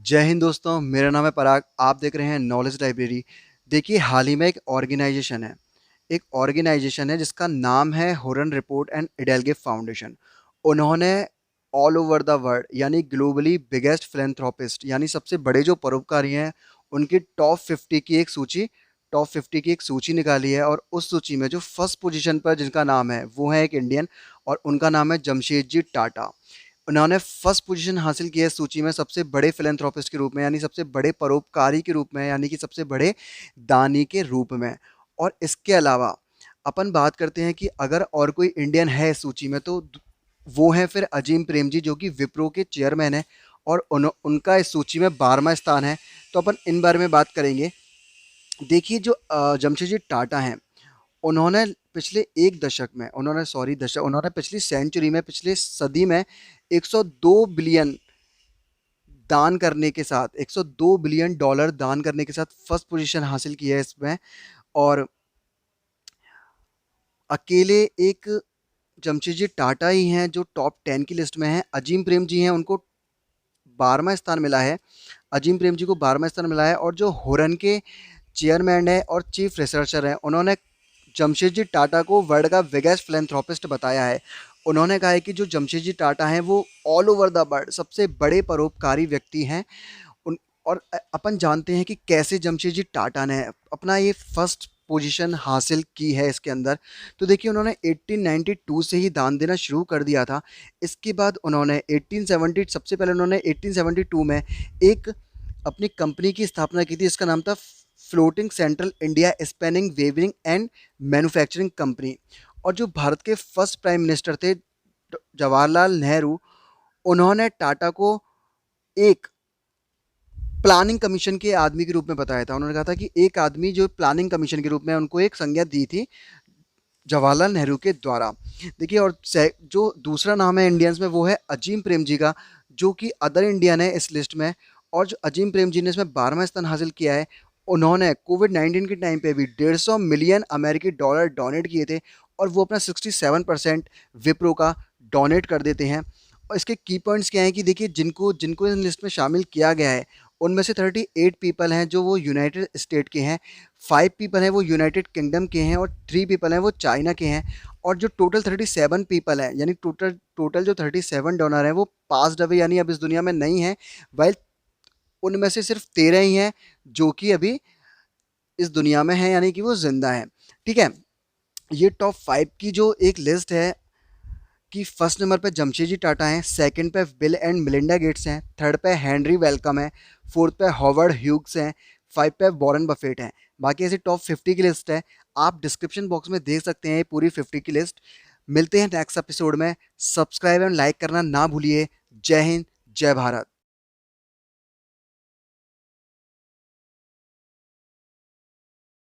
जय हिंद दोस्तों, मेरा नाम है पराग। आप देख रहे हैं नॉलेज लाइब्रेरी। देखिए, हाल ही में एक ऑर्गेनाइजेशन है जिसका नाम है हुरन रिपोर्ट एंड इडेलगिव फाउंडेशन। उन्होंने ऑल ओवर द वर्ल्ड यानी ग्लोबली बिगेस्ट फिलेंथ्रोपिस्ट यानी सबसे बड़े जो परोपकारी हैं उनकी टॉप 50 की एक सूची निकाली है। और उस सूची में जो फर्स्ट पोजीशन पर जिनका नाम है वो है एक इंडियन, और उनका नाम है जमशेदजी टाटा। उन्होंने फर्स्ट पोजीशन हासिल की है सूची में सबसे बड़े फिलेंथ्रोपिस्ट के रूप में, यानी सबसे बड़े परोपकारी के रूप में, यानी कि सबसे बड़े दानी के रूप में। और इसके अलावा अपन बात करते हैं कि अगर और कोई इंडियन है इस सूची में तो वो है फिर अजीम प्रेम जी, जो कि विप्रो के चेयरमैन है। और उनका इस सूची में 12वां स्थान है। तो अपन इन बारे में बात करेंगे। देखिए, जो जमशेदजी टाटा हैं, उन्होंने पिछले एक दशक में उन्होंने पिछली सेंचुरी में, पिछले सदी में 102 बिलियन दान करने के साथ, 102 बिलियन डॉलर दान करने के साथ फर्स्ट पोजीशन हासिल की है इसमें। और अकेले एक जमशेदजी टाटा ही हैं जो टॉप 10 की लिस्ट में हैं। अजीम प्रेम जी हैं, उनको 12वां स्थान मिला है। अजीम प्रेम जी को 12वां स्थान मिला है। और जो हुरन के चेयरमैन है और चीफ रिसर्चर हैं, उन्होंने जमशेदजी टाटा को वर्ल्ड का बिगेस्ट फिलेंथ्रोपिस्ट बताया है। उन्होंने कहा है कि जो जमशेदजी टाटा हैं वो ऑल ओवर द वर्ल्ड सबसे बड़े परोपकारी व्यक्ति हैं। उन और अपन जानते हैं कि कैसे जमशेदजी टाटा ने अपना ये फर्स्ट पोजीशन हासिल की है इसके अंदर। तो देखिए, उन्होंने 1892 से ही दान देना शुरू कर दिया था। इसके बाद उन्होंने 1870 सबसे पहले उन्होंने 1872 में एक अपनी कंपनी की स्थापना की थी। इसका नाम था floating central India spinning weaving and manufacturing company. और जो भारत के फर्स्ट प्राइम मिनिस्टर थे जवाहरलाल नेहरू, उन्होंने टाटा को एक प्लानिंग कमीशन के आदमी के रूप में बताया था। उन्होंने कहा था कि एक आदमी जो प्लानिंग कमीशन के रूप में उनको एक संज्ञा दी थी जवाहरलाल नेहरू के द्वारा। देखिए, और जो दूसरा नाम है इंडियंस में वो है अजीम प्रेम जी का, जो कि अदर इंडियन है इस लिस्ट में। और जो अजीम प्रेम जी ने इसमें 12वां स्थान हासिल किया है। उन्होंने कोविड-19 के टाइम पे भी 150 मिलियन अमेरिकी डॉलर डोनेट किए थे। और वो अपना 67% विप्रो का डोनेट कर देते हैं। और इसके की पॉइंट्स क्या हैं कि देखिए, जिनको जिनको इस लिस्ट में शामिल किया गया है उनमें से 38 पीपल हैं जो वो यूनाइटेड स्टेट के हैं, 5 पीपल हैं वो यूनाइटेड किंगडम के हैं, और 3 पीपल हैं वो चाइना के हैं। और जो टोटल 37 पीपल हैं, यानी टोटल टोटल जो 37 डोनर हैं वो पास्ड अवे यानी अब इस दुनिया में नहीं है। वाइल उनमें से सिर्फ 13 ही हैं जो कि अभी इस दुनिया में हैं, यानी कि वो जिंदा हैं। ठीक है। ये टॉप 5 की जो एक लिस्ट है कि फर्स्ट नंबर पे जमशेदजी टाटा हैं, सेकंड पे बिल एंड मिलिंडा गेट्स हैं, थर्ड पे हेनरी वेलकम है, फोर्थ पे हॉवर्ड ह्यूग्स हैं, 5 पे वॉरेन बफेट हैं। बाकी ऐसी टॉप 50 की लिस्ट है, आप डिस्क्रिप्शन बॉक्स में देख सकते हैं ये पूरी 50 की लिस्ट। मिलते हैं नेक्स्ट एपिसोड में। सब्सक्राइब एंड लाइक करना ना भूलिए। जय हिंद, जय भारत।